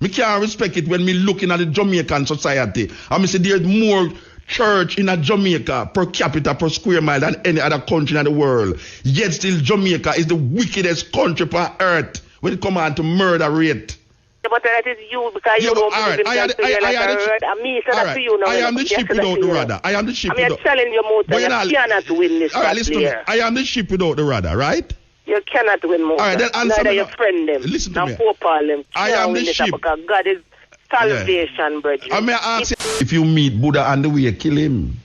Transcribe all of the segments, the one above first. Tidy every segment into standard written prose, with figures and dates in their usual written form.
Me can't respect it when me looking at the Jamaican society and me say there's more church in a Jamaica per capita per square mile than any other country in the world. Yet still Jamaica is the wickedest country on earth when it comes on to murder rate. But that is you because you don't believe in that. I am the ship without the rudder. I am the ship without. I'm telling you, Muta, you cannot win this. All right, listen to me. I am the ship without the rudder, right? You cannot win, Muta. All right, then answer neither me. your friend them. Listen to me. Them. I am the ship. Because God is salvation, brethren. I may ask you, if you meet Buddha on the way, kill him.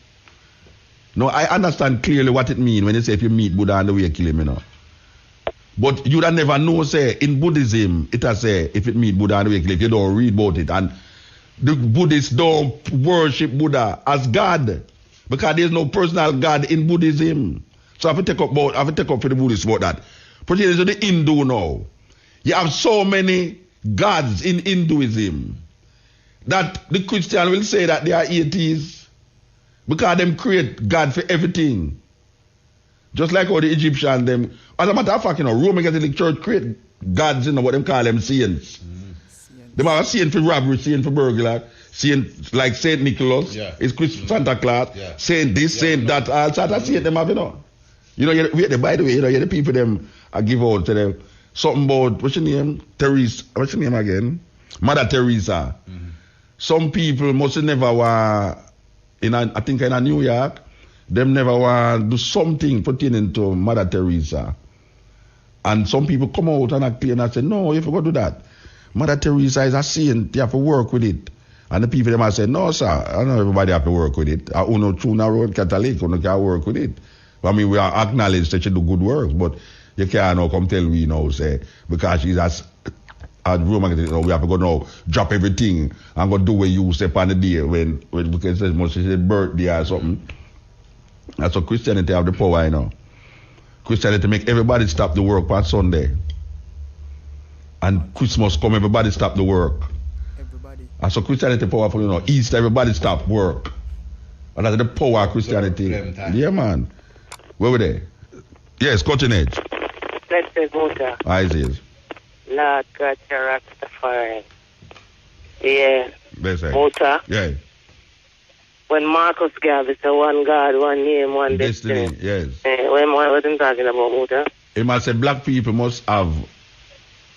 No, I understand clearly what it means when you say if you meet Buddha on the way, kill him, you know. But you don't never know, say, in Buddhism, it has say, if it meet Buddha on the way, kill him, if you don't read about it. And the Buddhists don't worship Buddha as God. Because there's no personal God in Buddhism. So I have to take up for the Buddhists about that. Particularly to the Hindu now. You have so many gods in Hinduism that the Christian will say that they are atheists because them create God for everything. Just like how the Egyptians, them, as a matter of fact, you know, Roman Catholic Church create gods, you know, what them call them saints. They have a saint for robbery, saint for burglar, saint like Saint Nicholas, it's Santa Claus, saint this, saint that, all sorts of saint them have, you know. You know, by the way, you know, the people them I give out to them something about, what's your name? Teresa, what's your name again? Mother Teresa. Some people must never want, I think in New York, them never want to do something pertaining to Mother Teresa. And some people come out and act and say, no, you forgot to do that. Mother Teresa is a saint, you have to work with it. And the people them have said, no, sir, I know everybody have to work with it. I know true road Catholic, who can work with it. I mean, we are acknowledged that she do good work, but you can't now come tell me now, say, because she's as Roman, you know, we have to go now, drop everything and go do what you say on the day when because it's must say birthday or something. That's what Christianity have the power, you know. Christianity make everybody stop the work on Sunday. And Christmas come, everybody stop the work. Everybody. That's what Christianity powerful, you know. Easter, everybody stop work. And that's the power of Christianity. Yeah, man. Where were they? Yes, continue. Let's say Muta. I see. Lord God, Rastafari. Yeah. Muta. Yeah. When Marcus gave us a one God, one name, one destiny. Yes. What I'm talking about, Muta? It must say black people must have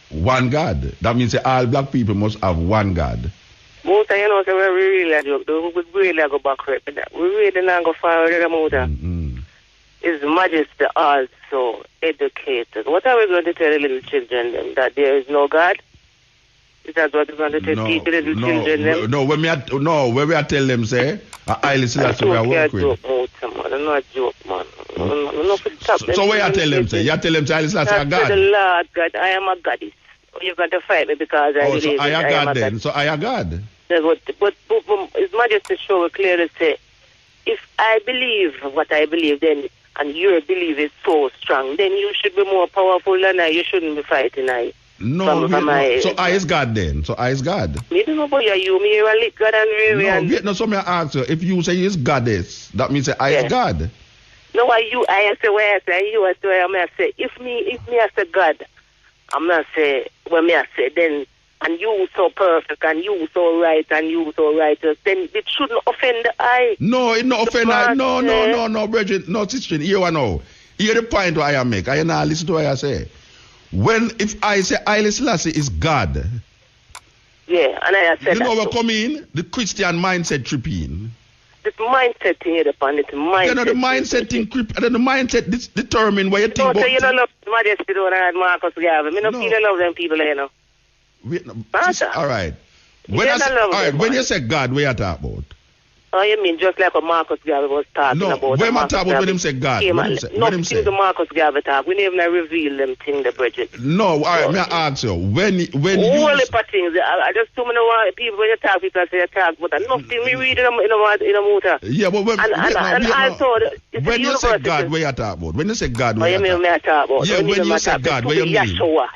one God. That means all black people must have one God. Muta, you know, so we really joke. We really go back with that. We really not go forward with the Muta. His Majesty also educated. What are we going to tell the little children them? That there is no God? Is that what we're going to teach the little children them? No, when we are tell them, say, I Selassie we are work with. I'm not joke, man. So what you tell them, say? You tell them, say, I Selassie are God? The Lord God, I am a goddess. You're going to fight me because I believe so I am God then. So I am God. But His Majesty show clearly say, if I believe what I believe, then and your belief is so strong, then you should be more powerful than I. You shouldn't be fighting I. No, so I is God then. So I is God. Me don't know about you. Me are a God and no, so me ask you, if you say you is goddess, that means say I is God. No, I say where I say you I say where I say if me I say God, I'm not say when me I say then and you so perfect and you so right and you so righteous, then it shouldn't offend the eye. No, it not offend the eye. No, Bridget, no, sister, here I know. Here the point why I make. I now listen to what I say. If I say Haile Selassie is God, yeah, and I said you know what come in? The Christian mindset trip in. This mindset thing here, upon it mindset. You know the mindset thing creep, and then the mindset determine what you think about. So you don't love Majesty don't have Marcus Garvey. Me no feel love them people, you know. All right. When you say God, what you talk about? Oh, you mean just like what Marcus Garvey was talking about? No, when I talk about when him say God, when him say the Marcus Garvey talk, we never reveal them things, the Bridget. No, all right, may I ask you, when you... All the things, I just too many people, when you talk, people say you talk, but nothing we read in a motor. Yeah, but when you say God, what you talk about? When you say God, what you talk about? Yeah, when you say God, what you mean? Yeshua.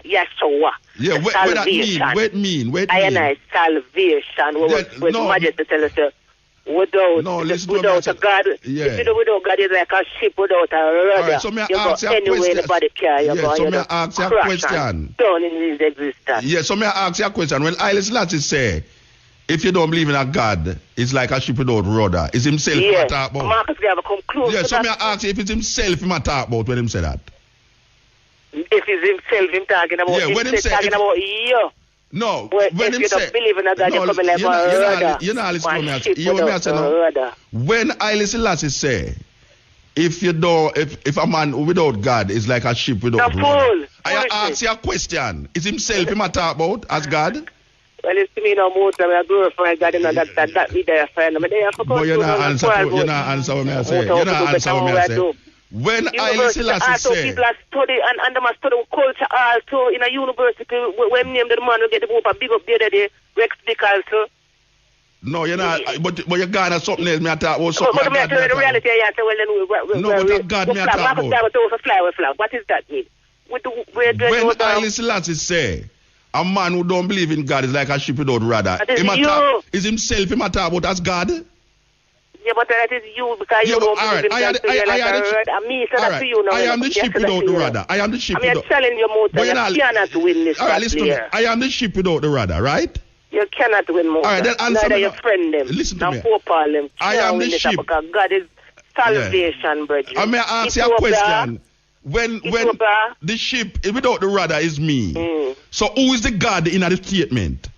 Yeah, what that mean? What it mean? I and I salvation, with Majesty tell us, without a God. Yeah. If you do without God, it's like a ship without a rudder. All right, so may I you ask go you a anywhere question? anybody care. You go, so you may I ask you a question? Down in his existence. Yeah, so may I ask you a question? When Haile Selassie say, if you don't believe in a God, it's like a ship without rudder. Is himself him a talk about? Marcus Garvey come close. Yeah, so may I ask you if it's himself him a talk about when him say that? If it's himself him talking about, yeah, when him say, talking about you. No, well, when if him you say, don't believe in a God, you come like a rudder. You know, listen to me. You know me, I say no. When Haile Selassie say, if a man without God is like a ship without rudder, I ask you a question. Is himself him a talk about as God? Well, it's to me no muta. I glorify God and that be there for him. But you're not answer what me I say. You're not answer what me I say. When Haile Selassie say, people are study and them are study culture also in a university. When name the man will get the book and big up the other day, Rex Dick also. No, you're not. But you're going to something else. Me talk about something. But me tell you the reality. I say, well, then no, but God me talk about. What does that mean? When Haile Selassie say, a man who don't believe in God is like a ship without rudder. Is himself him a talk about as God? Yeah, but that is you because you don't believe in God. I am the ship without the rudder. I am the ship without. I'm telling you, Mota, you cannot win this. All right, listen to me. I am the ship without the rudder, right? You cannot win, Mota. All right, then answer me. Your friend them. Listen to me. Them. I am the ship. Because God is salvation, brother. I may ask you a question. When the ship without the rudder is me, so who is the God in the statement?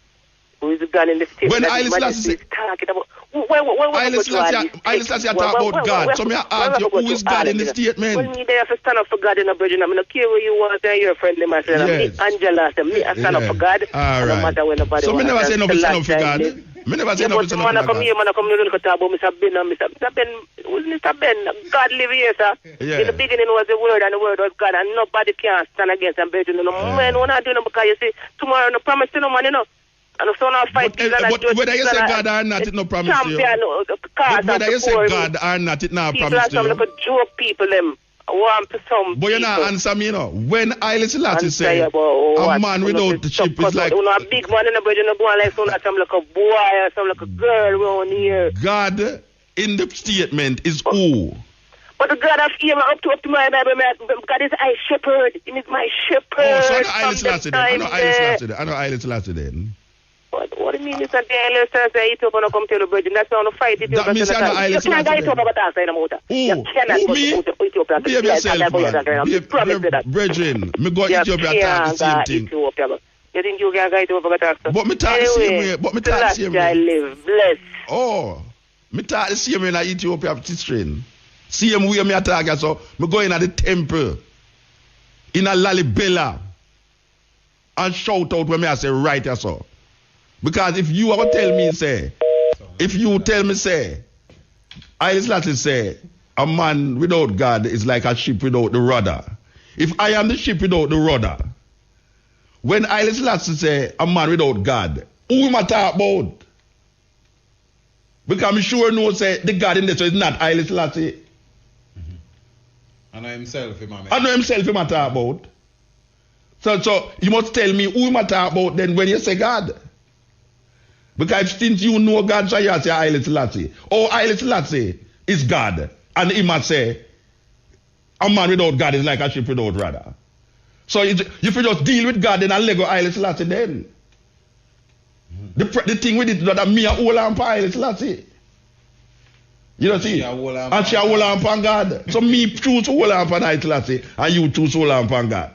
Who is the God in the statement? When Haile Selassie talking about Haile Selassie talk about God, so may I ask you, who is God in the statement? Well, me there to stand up for God in a virgin. I'm not care where you want to say you're friendly myself. Yes. Angela said, me I stand up for God. All right. No matter when nobody so me never say nothing stand up for God. Me never say nothing stand up for God. Man come here, talk about Mr. Ben. Mr. Ben, who's Mr. Ben? God live here, sir. Yeah. In the beginning was the word and the word was God, and nobody can stand against him. No man, we're not doing it because you see, tomorrow no promise to no man, you know. And so now fight but whether you say God or not, it no promise to you. But whether you say God or not, it no promise to you. People are joke people them. But you not answer me, you know. When Haile Selassie say, a man without the ship is like... You know, a big man in the bridge, you know, going like some like a boy or some like a girl around here. God in the statement is who? But the God of him up to my Bible, God is my shepherd. He is my shepherd. Oh, so I know Haile Selassie then. I know Haile Selassie then. What do you mean, Mr. Haile Selassie? Ethiopia no come to the virgin. That's not a fight. That means I know Haile Selassie then. You cannot go to Ethiopia. You cannot go to Ethiopia. Behave yourself, man. Brethren, me go to Ethiopia talk the same thing. You think you can go to Ethiopia? But me talk the same way. But me talk the same way. I live blessed. Oh, me talk the same way in Ethiopia teaching. Same way me talk, so me go in at the temple in a Lalibela and shout out when me I say right or so. Because if you ever tell me say, Haile Selassie say, a man without God is like a ship without the rudder. If I am the ship without the rudder, when Haile Selassie say, a man without God, who am I talk about? Because I'm sure no say the God in this is not Haile Selassie. I know himself, him I talk about. So you must tell me who am I talk about then when you say God. Because since you know God, so you say Haile Selassie. Oh, Haile Selassie is God. And he must say, a man without God is like a ship without rudder. So if you just deal with God, then I'll let go Haile Selassie then. The thing with it is that me a hold on for Haile Selassie. You know, see? And she a hold on for God. So me choose to hold on for Haile Selassie, and you choose to hold on for God.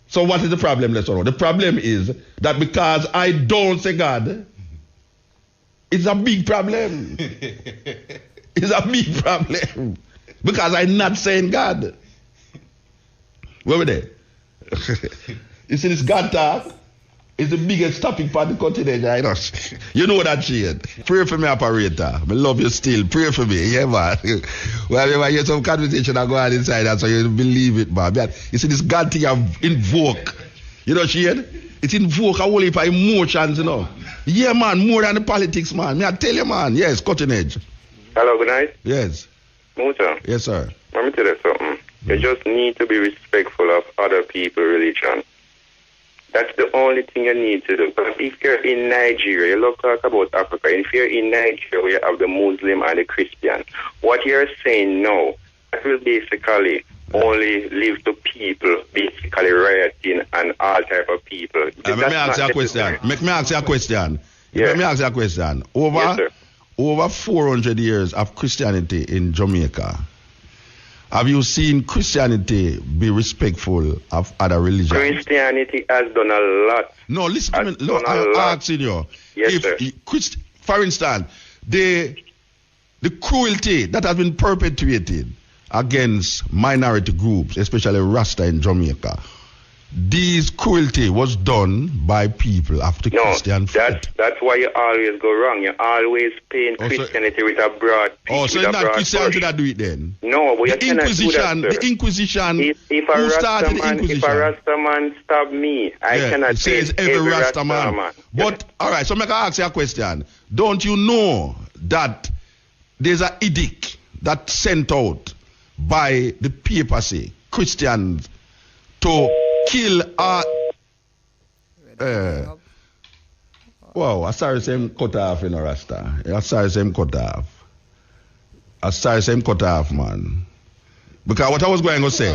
So what is the problem, let's know? The problem is that because I don't say God, it's a big problem. It's a big problem. Because I'm not saying God. Where were they? You see this God talk? It's the biggest topic for the continent, I know. You know that shit. Pray for me, operator. I love you still. Pray for me. Yeah, man. Whenever I hear some conversation, I go on inside that so you believe it, man. You see this God thing I invoke. You know, Shane? It invoke a whole heap of emotions, you know. Yeah, man, more than the politics, man. Me, I tell you, man. Yes, cutting edge. Hello, good night. Yes. Muta. Yes, sir. Let me tell you something. You just need to be respectful of other people's religion. That's the only thing you need to do. But if you're in Nigeria, you love to talk about Africa. If you're in Nigeria, where you have the Muslim and the Christian, what you're saying now, that will basically only leave to people basically rioting and all type of people. Let me ask you a question. Let me ask you a question. Yeah. Let me ask you a question. Over 400 years of Christianity in Jamaica, have you seen Christianity be respectful of other religions? Christianity has done a lot. No, listen to me. Look, I'm asking you. Yes, sir. For instance, the cruelty that has been perpetuated against minority groups, especially Rasta in Jamaica, this cruelty was done by people of the Christian faith. That's why you always go wrong. You always paint Christianity with a broad piece. Oh, so it's not Christianity that do it then? No, but you cannot do that, sir. The Inquisition, if a Rasta man stab me, I cannot say it's every Rasta man. But, all right, so I'm going to ask you a question. Don't you know that there's an edict that's sent out by the papacy, Christians, to kill wow, I started saying cut off in a Rasta. I started saying cut off, man. Because what I was going to say,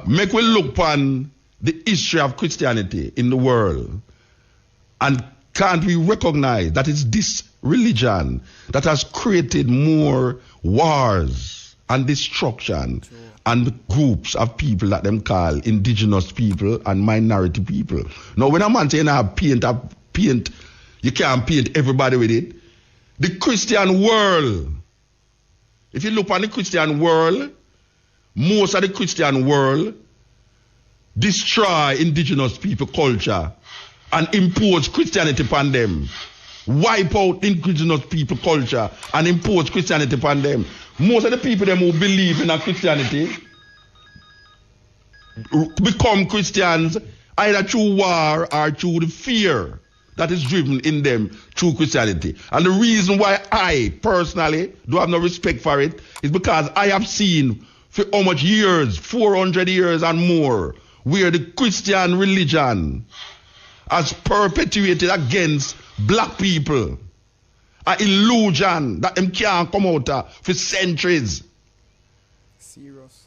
make we look upon the history of Christianity in the world, and can't we recognize that it's this religion that has created more wars and destruction and groups of people that them call indigenous people and minority people. Now, when a man saying paint, you can't paint everybody with it. The Christian world, if you look on the Christian world, most of the Christian world destroy indigenous people culture and impose Christianity upon them. Wipe out indigenous people culture and impose Christianity upon them. Most of the people them who believe in a Christianity become Christians either through war or through the fear that is driven in them through Christianity. And the reason why I personally do have no respect for it is because I have seen for how much years, 400 years and more, where the Christian religion has perpetuated against black people an illusion that them can't come out of for centuries. Serious.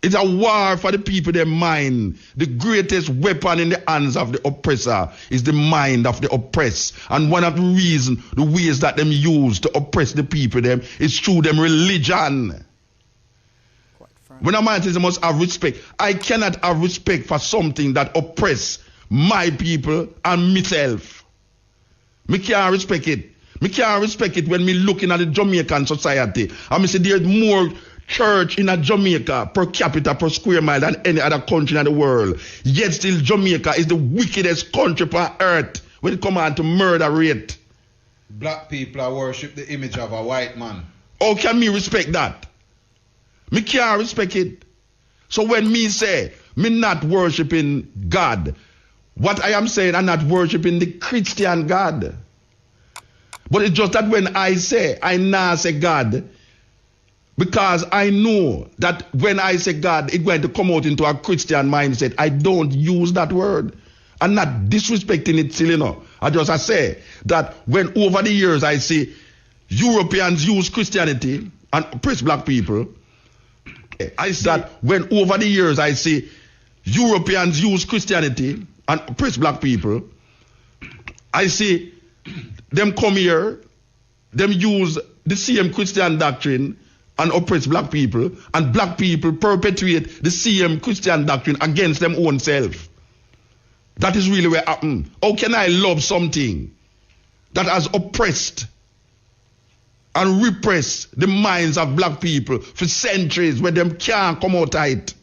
It's a war for the people, their mind. The greatest weapon in the hands of the oppressor is the mind of the oppressed. And one of the reasons, the ways that them use to oppress the people them is through them religion. When a man says he must have respect, I cannot have respect for something that oppress my people and myself. Me can't respect it. Me can't respect it when me looking at the Jamaican society and me say there's more church in a Jamaica per capita per square mile than any other country in the world. Yet still Jamaica is the wickedest country on earth when it comes on to murder rate. Black people are worship the image of a white man. How can me respect that? Me can't respect it. So when me say me not worshiping God, what I am saying, I'm not worshiping the Christian God. But it's just that when I say, I now say God, because I know that when I say God, it's going to come out into a Christian mindset. I don't use that word. I'm not disrespecting it still, you know. I say that when over the years I see Europeans use Christianity and oppress black people, I see that when over the years I see Europeans use Christianity and oppress black people, I see them come here, them use the same Christian doctrine and oppress black people, and black people perpetuate the same Christian doctrine against them own self. That is really where happened. How can I love something that has oppressed and repressed the minds of black people for centuries where them can't come out of it?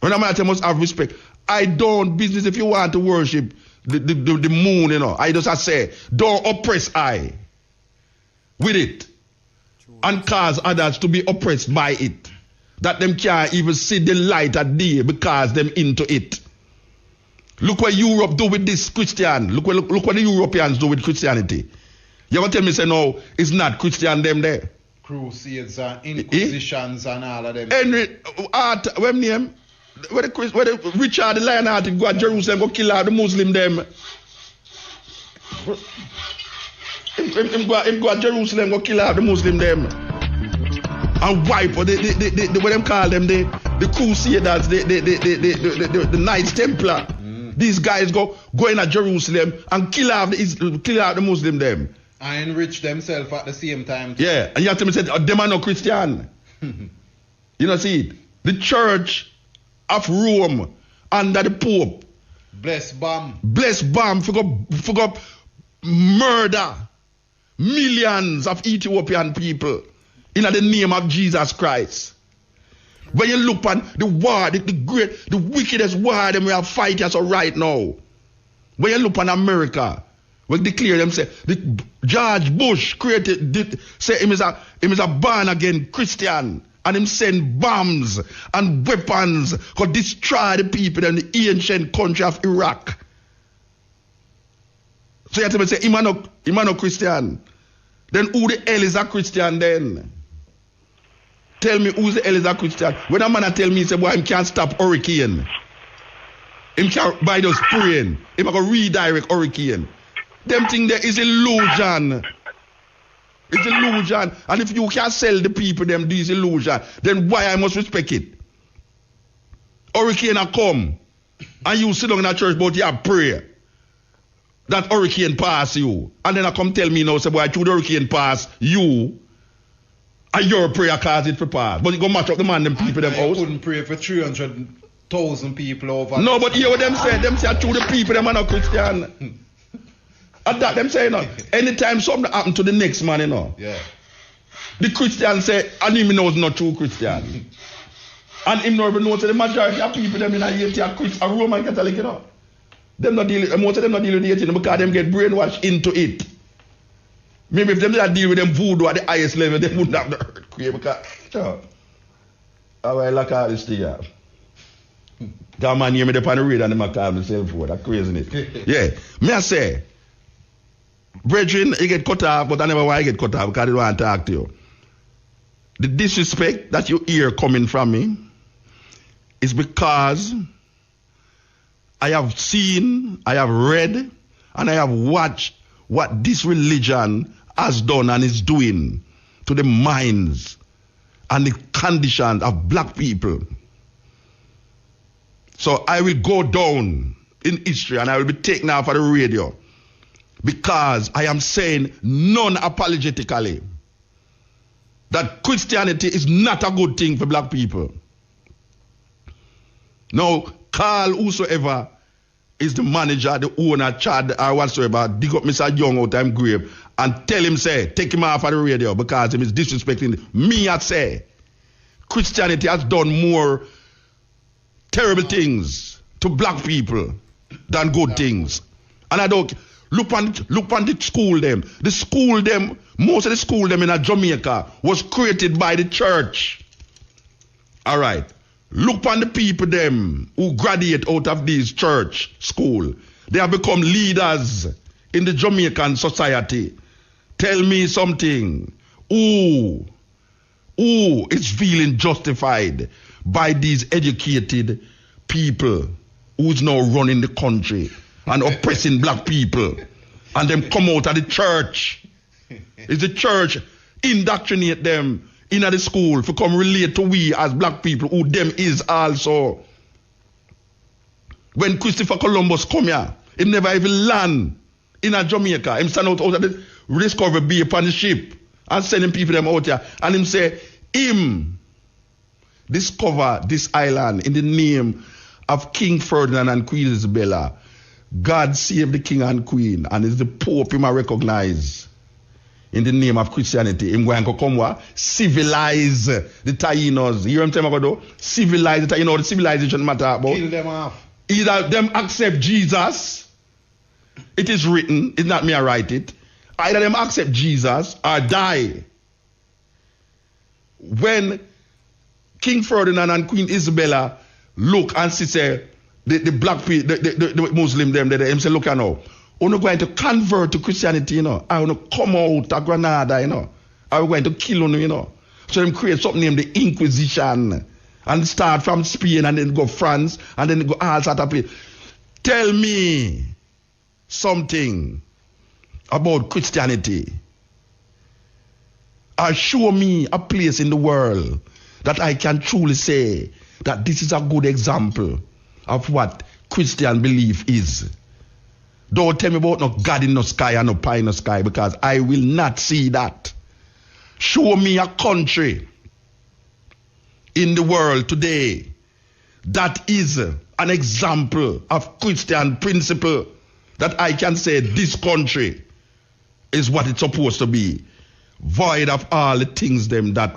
When I'm at, I must have respect. I don't business if you want to worship the moon, you know. I just say, don't oppress I with it and cause others to be oppressed by it. That them can't even see the light of day because them into it. Look what Europe do with this Christian. Look what the Europeans do with Christianity. You ever tell me, say, no, it's not Christian them there. Crusades and Inquisitions and all of them. Henry, what name? Where the Richard the Lionhearted go to Jerusalem, go kill out the Muslim them. Him go to Jerusalem, go kill out the Muslim them. And wipe what them call them, the Crusaders, the Knights Templar. These guys go in at Jerusalem and kill out the Muslim them. And enrich themselves at the same time. Yeah, and you have to say, them are no Christian. You know, see it? The Church of Rome under the Pope. Bless bomb for murder millions of Ethiopian people in the name of Jesus Christ. When you look on the war, the wickedest war that we are fighting so right now. When you look on America, we declare them say the George Bush say him is a born again Christian, and him send bombs and weapons to destroy the people in the ancient country of Iraq. So you have to say him no Christian. Then who the hell is a Christian then? Tell me who's the hell is a Christian. When a man tell me, say, boy, him can't stop hurricane. Him can't buy those praying. Him can redirect hurricane. Them thing there is illusion. It's illusion. And if you can't sell the people them this illusion, then why I must respect it? Hurricane a come. And you sit down in a church but you have prayer. That hurricane pass you. And then I come tell me now, say, boy, through the hurricane pass you. And your prayer cause it for pass. But you go match up the man, them people, them house. I couldn't pray for 300,000 people over. No, but hear what them say. Them say through the people, them are not Christian. And that them say, you know, anytime something happen to the next man, you know. Yeah. The Christian say, and him knows not true Christian. And him not even know, so the majority of people, them in Haiti are Christian, are Roman Catholic, you know. Them not deal, most of them not deal with the Haiti because them get brainwashed into it. Maybe if them did deal with them voodoo at the highest level, they wouldn't have the earthquake. Because, sure. I will lock all this thing up. That man hear me up on the radio and them call themselves for that crazy, isn't it? Yeah. Me I say, brethren, you get cut off, but I never want to get cut off because I don't want to talk to you. The disrespect that you hear coming from me is because I have seen, I have read, and I have watched what this religion has done and is doing to the minds and the conditions of black people. So I will go down in history and I will be taken off of the radio because I am saying non-apologetically that Christianity is not a good thing for black people. Now, call whosoever is the manager, the owner, Chad, or whatsoever, dig up Mr. Young out of him grave and tell him, say, take him off of the radio because he is disrespecting me. I say, Christianity has done more terrible things to black people than good things. And I don't, look on the school them. The school them, most of the school them in Jamaica was created by the church. All right. Look on the people them who graduate out of this church school. They have become leaders in the Jamaican society. Tell me something. Who is feeling justified by these educated people who's now running the country and oppressing black people and them come out of the church? Is the church indoctrinate them in the school for come relate to we as black people who them is also? When Christopher Columbus come here, he never even land in a Jamaica. Him stand out of the Discovery Bay upon the ship and sending people them out here. And him say, him discover this island in the name of King Ferdinand and Queen Isabella. God save the king and queen, and it's the Pope him I recognize. In the name of Christianity, him going to come what? Civilize the Tainos. You hear what I'm saying about? Civilize the Tainos. You know the civilization matter about? Kill them off. Either them accept Jesus, it is written, it's not me I write it. Either them accept Jesus or die. When King Ferdinand and Queen Isabella look and see say the black people, the Muslim them, they say, look now. We're not going to convert to Christianity, you know. I want to come out of Granada, you know. I'm going to kill you, you know. So them create something named the Inquisition. And and start from Spain and then go France and then go all sort of place. Tell me something about Christianity. Or show me a place in the world that I can truly say that this is a good example of what Christian belief is. Don't tell me about no God in the sky and no pie in the sky, because I will not see that. Show me a country in the world today that is an example of Christian principle that I can say this country is what it's supposed to be, void of all the things them that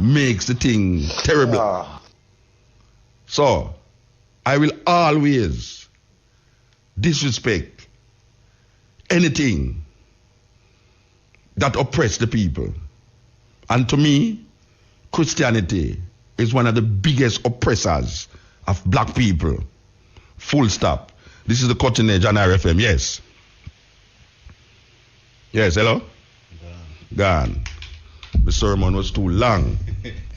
makes the thing terrible. So I will always disrespect anything that oppress the people. And to me, Christianity is one of the biggest oppressors of black people. Full stop. This is the Cutting Edge on RFM. Yes. Yes, hello? Gone. The sermon was too long.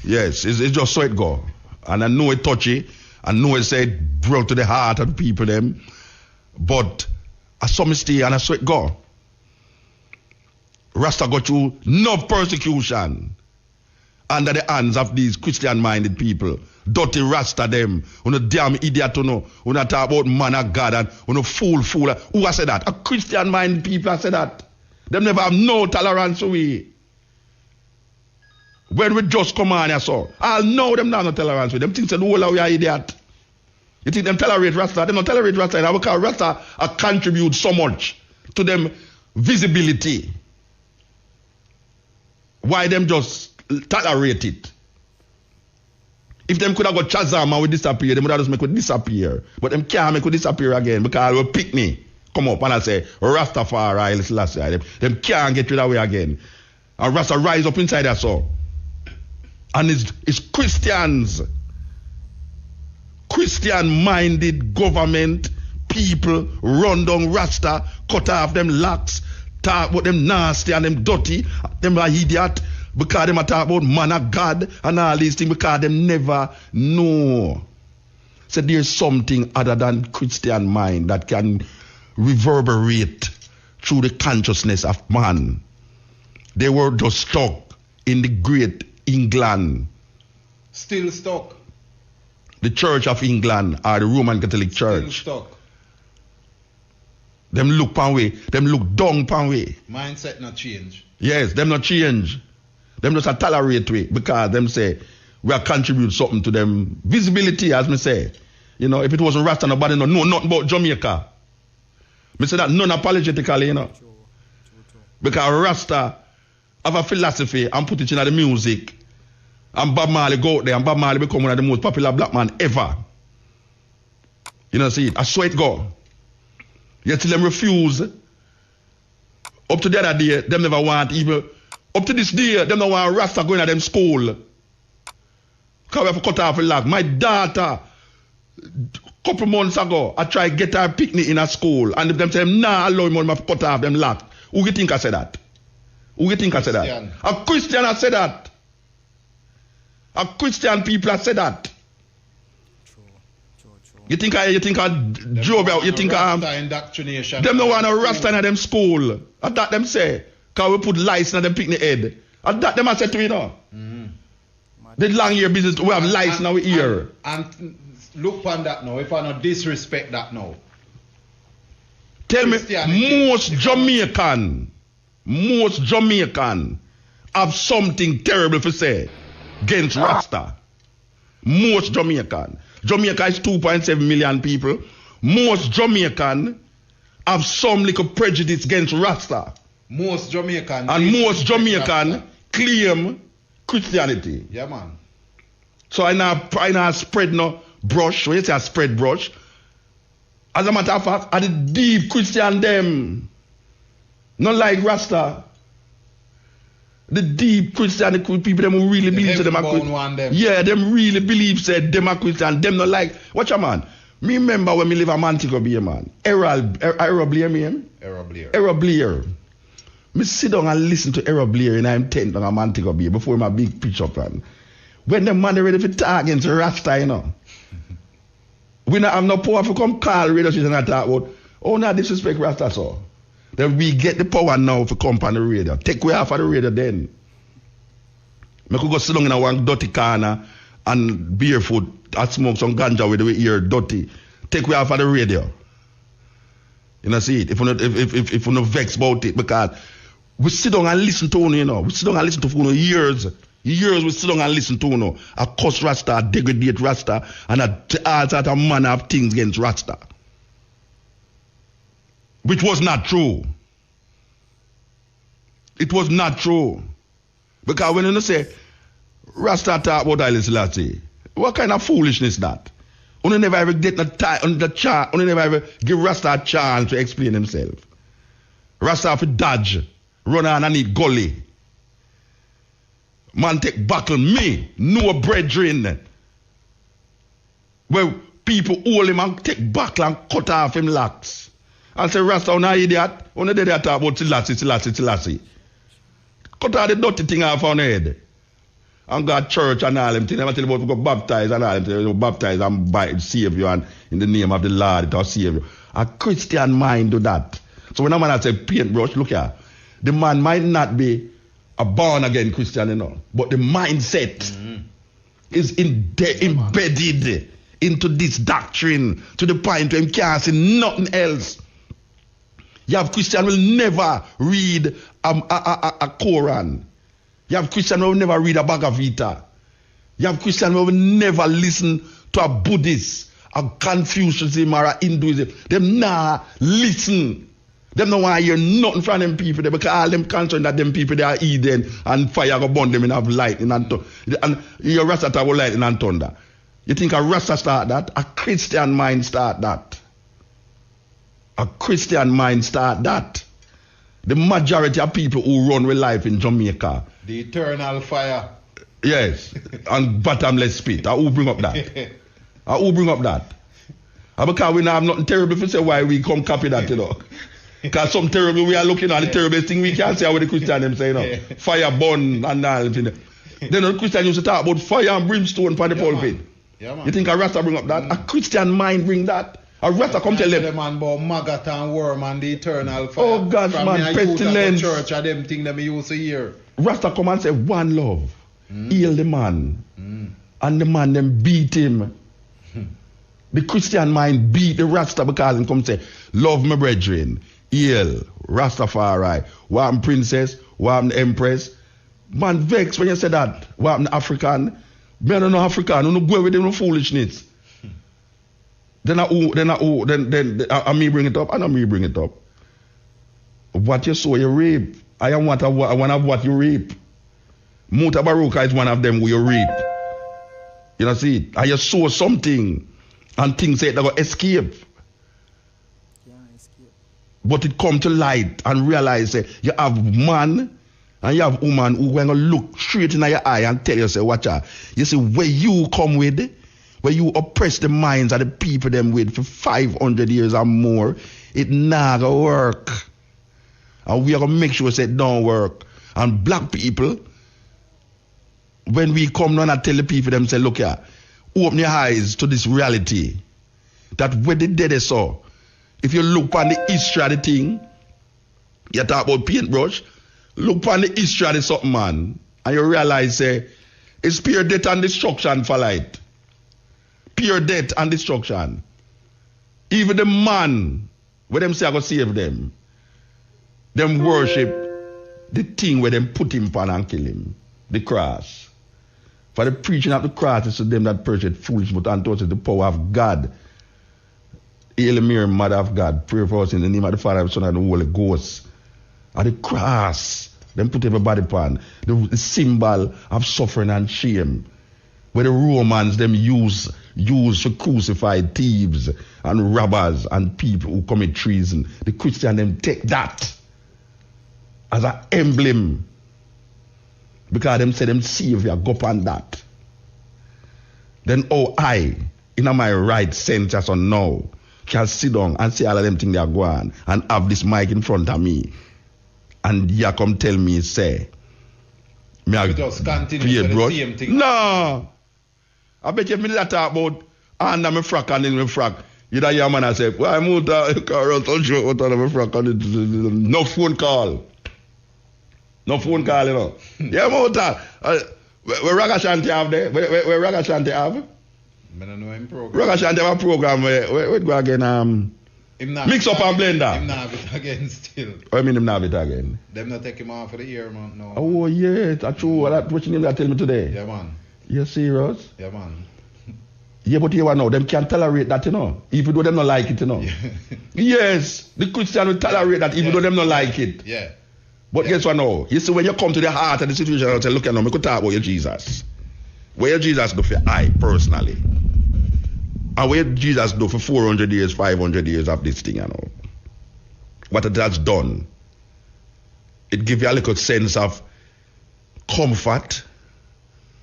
Yes, it's just so it go. And I know it touchy. I know it said brought to the heart of the people them. But I saw me stay and I saw it go. Rasta got through enough persecution under the hands of these Christian-minded people. Dirty Rasta them. You damn idiot, you talk about man of God and fool. Who has said that? A Christian-minded people have said that. Them never have no tolerance for we. When we just come on here, so I'll know them not no tolerance with them. Think that all we are idiot. You think them tolerate Rasta? Them not tolerate Rasta. And because Rasta contribute so much to them visibility. Why them just tolerate it? If them could have got Chazam and we disappear, them would have just make it disappear. But them can't make it disappear again because we pick me. Come up and I say, Rastafari, Selassie. Them can't get rid of it again. And Rasta rise up inside us so. And it's Christians, Christian-minded government, people run down Rasta, cut off them locks, talk about them nasty and them dirty, them are idiot, because them talk about man of God and all these things, because them never know. So there's something other than Christian mind that can reverberate through the consciousness of man. They were just stuck in the great England. Still stuck. The Church of England or the Roman Catholic Church. Still stuck. Them look pan way. Them look down pan way. Mindset not change. Yes, them not change. Them just a tolerate way because them say we are contribute something to them visibility, as me say. You know, if it wasn't Rasta, nobody know nothing about Jamaica. Me say that non-apologetically, you know. Because Rasta have a philosophy and put it in the music. And Bob Marley go out there and Bob Marley become one of the most popular black man ever. You know, see it. I swear it go. Yet till them refuse. Up to the other day, them never want even. Up to this day, them don't want Rasta going to them school. Because we have to cut off a lag. My daughter, couple months ago, I tried to get her picnic in a school. And if them say, nah, allow him to cut off them lag. Who you think I said that? Who you think I said that? A Christian has said that. A Christian people have said that. True. You think I drove out? You think indoctrination? Them no want a Rasta in them school. At that them say, cause we put lice in them picnic head. At that them I said to you know. The long year business, we have lice in our ear. And look on that now. If I not disrespect that now. Tell me, most Jamaican have something terrible to say against Rasta. Most Jamaican. Jamaica is 2.7 million people. Most Jamaican have some little prejudice against Rasta. Most Jamaican. And most Jamaican claim Christianity. Yeah, man. So I now spread no brush. When you say I spread brush, as a matter of fact, are the deep Christian them. Not like Rasta. The deep Christian people them who really believe them are Christian. Yeah, them really believe said them are Christian. Them not like watch a man. Me remember when me live a Montego Bay, man. Errol Blair, me. Errol Blair. Me sit down and listen to Errol Blair in I'm tent on a Montego Bay before my big picture plan. When the man ready for talk against Rasta, you know. We not have no power to come call radio station and talk about, oh, not disrespect Rasta, so. Then we get the power now to come on the radio. Take way off of the radio then. I could go sit down in a one dirty corner and barefoot and smoke some ganja with the ear dirty. Take way off of the radio. You know, see it. If you not vex about it, because we sit down and listen to you know. We sit down and listen to you know, years we sit down and listen to you know. A cuss Rasta, a degrade Rasta, and all sort of manner of things against Rasta. Which was not true. It was not true. Because when you say Rasta talk about Haile Selassie, what kind of foolishness that? You never ever get the time on the chance, you never ever give Rasta a chance to explain himself. Rasta have to dodge, run on and eat gully. Man take buckle me, no brethren. Where people hold him and take buckle and cut off him locks. And say Rasta, you not idiot, you not there talk about Selassie. Cut out the dirty thing off on head. And go to church and all them things. I tell you about go baptize and all them things. Baptize and save you and in the name of the Lord it will save you. A Christian mind do that. So when a man say paintbrush, look here. The man might not be a born again Christian, you know. But the mindset is embedded into this doctrine to the point where he can't see nothing else. You have Christian will never read a Quran. You have Christian who will never read a Bhagavad Gita. You have Christian who will never listen to a Buddhist, a Confucianism or a Hinduism. Them nah listen. Them don't want to hear nothing from them people there because all them concerned that them people they are Eden and fire go burn them in have lightning and thunder. And your Rasta talk about lightning and thunder. You think a Rasta start that? A Christian mind start that. A Christian mind start that. The majority of people who run with life in Jamaica. The eternal fire. Yes. And bottomless pit. Who bring up that? Who bring up that? Because we now have nothing terrible to say why we come copy that, you know. Because some terrible, we are looking at the terrible thing we can't say what the Christian them say, you know. Fire burn and all. Then the Christian used to talk about fire and brimstone for the pulpit. Yeah, you think a Rasta bring up that? A Christian mind bring that? A Rasta come tell them. The man about maggot and worm and the eternal fire. Oh God, man, pestilence. Church and them thing that me used to hear. Rasta come and say one love. Heal the man. And the man them beat him. The Christian mind beat the Rasta because he come say, love my brethren. Heal. Rastafari. What happened princess? What happened empress? Man vex when you say that. What happened African? Me don't know African. You don't go with them no foolishness. Then I me bring it up. I know me bring it up. What you sow, you reap. I want what you reap. Mutabaruka is one of them who you reap. You know, see it. And you sow something and things say they go escape. Yeah, escape. But it come to light and realize you have man and you have woman who going to look straight in your eye and tell you, say, watch out. You see, where you come with, where you oppress the minds of the people them with for 500 years or more, it not gonna work. And we are gonna make sure it don't work. And black people, when we come down and tell the people them, say, look here, open your eyes to this reality. That where the dead is so. If you look on the history of the thing, you talk about paintbrush, look on the history of the something, man, and you realize, say, it's pure death and destruction for light. Pure death and destruction. Even the man, where them say I go save them worship the thing where them put him upon and kill him. The cross. For the preaching of the cross is to them that purchase foolish, but unto us is the power of God. Hail Mary, Mother of God, pray for us in the name of the Father, the Son, and the Holy Ghost. At the cross, them put everybody upon the symbol of suffering and shame. Where the Romans them use to crucify thieves and robbers and people who commit treason. The Christian them take that as an emblem. Because them say them Savior go upon that. Then I, in my right sense as on now, can sit down and see all of them things they are going and have this mic in front of me. And you come tell me, say, Me just continue with the same thing. No. I bet you if me that talk about under my frack and in my frack, you know your man I say, why muta car touch you out of my frack and it, no phone call. No phone call, you know. Yeah, muta. Where Raga Shanti have there? Where Raga Shanti have? I don't know him program. Raga Shanti have a program where go again mix up and blender. Him not have it again still. I mean him not have it again. Them not take him off for the year, man. No. Oh yeah, that's true. What you name that tell me today? Yeah, man. You serious? Yeah, man. Yeah, but you know, them can't tolerate that, you know. Even though them not like it, you know. Yes, the Christian will tolerate that even though them not like it. Yeah. But guess what now? You see, when you come to the heart of the situation, I'll say, look, I could talk about your Jesus. Where your Jesus do for I, personally. And where Jesus do for 400 years, 500 years of this thing, you know. What it has done. It gives you a little sense of comfort.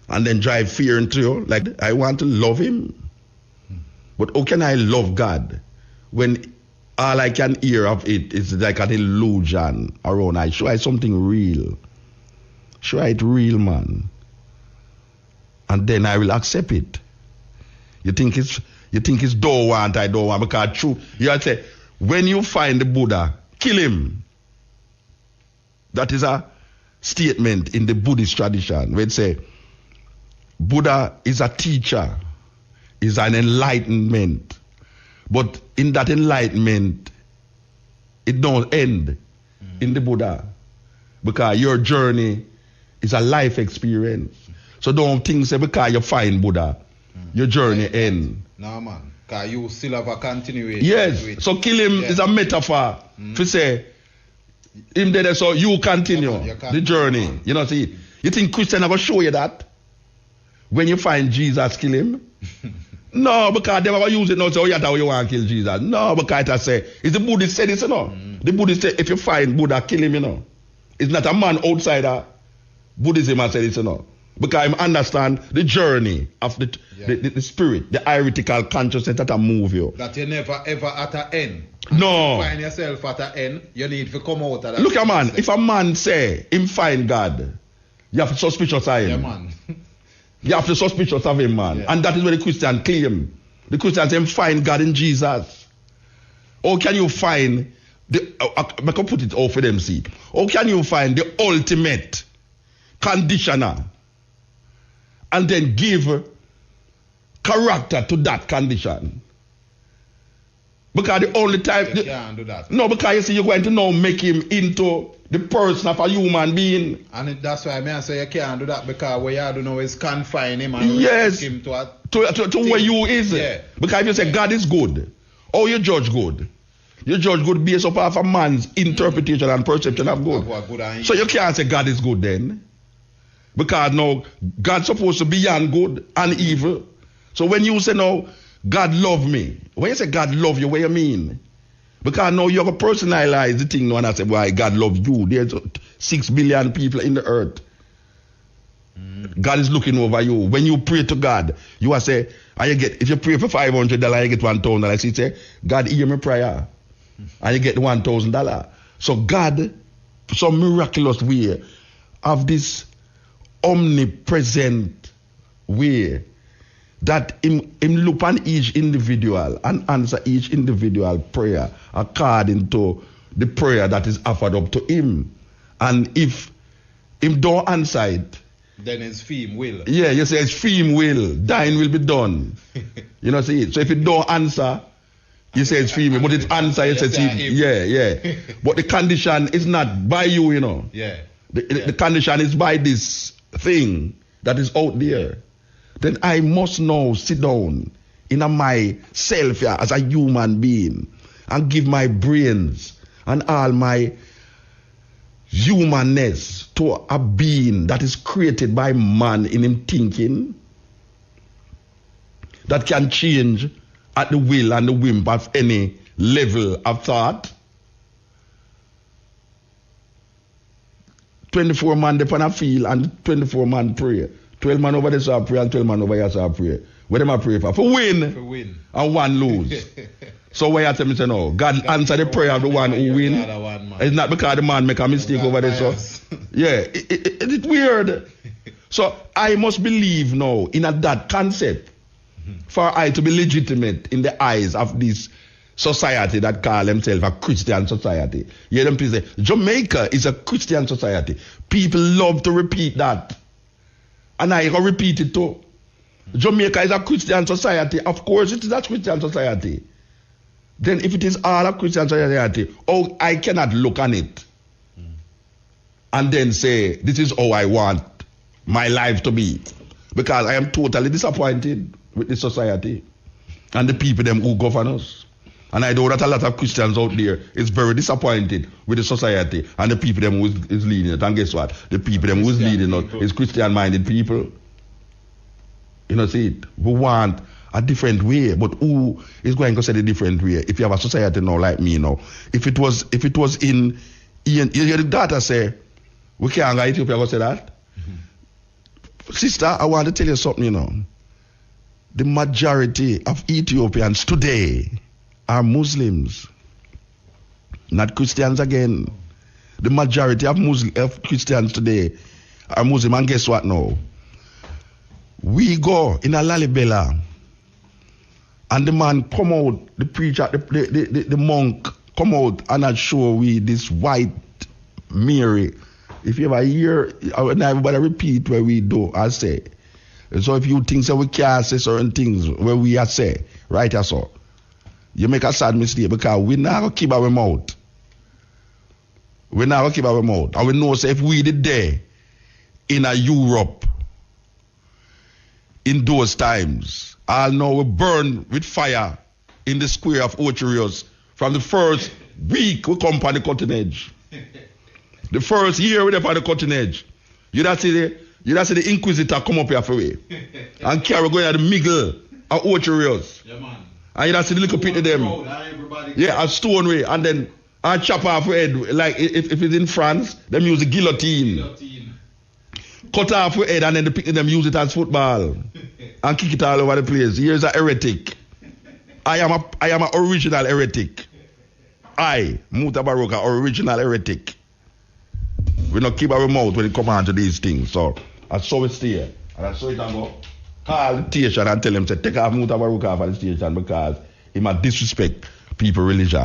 And then drive fear into you. Like, I want to love him. But how can I love God when all I can hear of it is like an illusion around? I show it something real. Show it real, man. And then I will accept it. You think it's don't want, I don't want, because true. You have to say, when you find the Buddha, kill him. That is a statement in the Buddhist tradition where it say, Buddha is a teacher, is an enlightenment. But in that enlightenment, it don't end in the Buddha. Because your journey is a life experience. So don't think say because you find Buddha, your journey end. No, man. Because you still have a continuation. Yes. So kill him is a metaphor to say, him there so you continue the journey. You know, see, you think Christian are going to show you that? When you find Jesus, kill him? No, because they never use it now. So you want to kill Jesus. No, because I say, it's the Buddhist said this, you know. The Buddhist said, if you find Buddha, kill him, you know. It's not a man outsider. Buddhism has said this, you know. Because I understand the journey of the spirit, the heretical consciousness that move you. That you never ever at an end. No. You find yourself at an end, you need to come out of that. Look, man, if a man say, him find God, you have to suspicious of him. Yeah, man. You have to suspicious of him, man. Yeah. And that is what the Christian claim. The Christians say, find God in Jesus. How can you find I can put it all for them, see. How can you find the ultimate conditioner and then give character to that condition? Because the only time... You can't do that. No, because you see, you're going to now make him into the person of a human being. And that's why I say you can't do that, because what you have to know is confine him and yes, him to where you is. Yeah. Because if you say God is good, how you judge good? You judge good based upon a man's interpretation and perception of good. So you can't say God is good then. Because now God's supposed to be beyond good and evil. So when you say now, God love me, when you say God love you, what you mean? Because now you have to personalize the thing now, and I say, why God love you? There's 6 billion people in the earth. God is looking over you. When you pray to God, you will say, and you get, if you pray for $500, you get $1,000. So you say, God hear my prayer. And you get $1,000. So God, some miraculous way, of this omnipresent way, that him look on each individual and answer each individual prayer according to the prayer that is offered up to him. And if him don't answer it, then his fame will. Yeah, you say his fame will, thine will be done. You know, see it. So if it don't answer, you say it's fame, but it answer, you say it's him. Yeah. But the condition is not by you, you know. Yeah. The condition is by this thing that is out there. Then I must now sit down in myself as a human being and give my brains and all my humanness to a being that is created by man in him thinking, that can change at the will and the whim of any level of thought. 24 man depend on feel and 24 man pray. 12 man over there saw pray and 12 man over here saw pray. What am I pray for? For win. For win. And one lose. So why you tell me say no? God answer the prayer of the one who win. It's not because the man make a mistake over there. So yeah, it's weird. So I must believe now in that concept for I to be legitimate in the eyes of this society that call themselves a Christian society. You hear them people say, Jamaica is a Christian society. People love to repeat that. And I can repeat it too. Jamaica is a Christian society. Of course it is a Christian society. Then if it is all a Christian society, oh, I cannot look on it and then say, this is how I want my life to be. Because I am totally disappointed with the society and the people them who govern us. And I know that a lot of Christians out there is very disappointed with the society and the people them who is leading it. And guess what? The people them who is leading us is Christian-minded people. You know, see it? We want a different way, but who is going to say the different way? If you have a society now like me now, if it was in you hear the data say, we can't go to Ethiopia go say that? Sister, I want to tell you something, you know. The majority of Ethiopians today are Muslims, not Christians again. The majority of Christians today are Muslim, and guess what now? We go in a Lalibela, and the man come out, the preacher, the monk come out and show we this white Mary. If you ever hear, everybody repeat where we do, I say. So if you think that we can't say certain things where we are say, right or so, you make a sad mistake because we not going to keep our mouth. We not going to keep our mouth. And we know say if we did there in a Europe in those times, I'll know we burn with fire in the square of Ocherios from the first week we come on the cutting edge. The first year we on the cutting edge. You don't see the Inquisitor come up here for we and carry going at the middle of Ocherios. Yeah, man. And you don't see the little pit of them. Yeah, a stone way. And then I chop off head. Like if it's in France, them use the guillotine. Cut off your head and then the pit of them use it as football. And kick it all over the place. Here's a heretic. I am an original heretic. I, Mutabaruka, original heretic. We not keep our mouth when it comes on to these things. So I saw it here. And I saw it and go, call the station and tell them to take off Mutabaruka off of the station because he might disrespect people religion.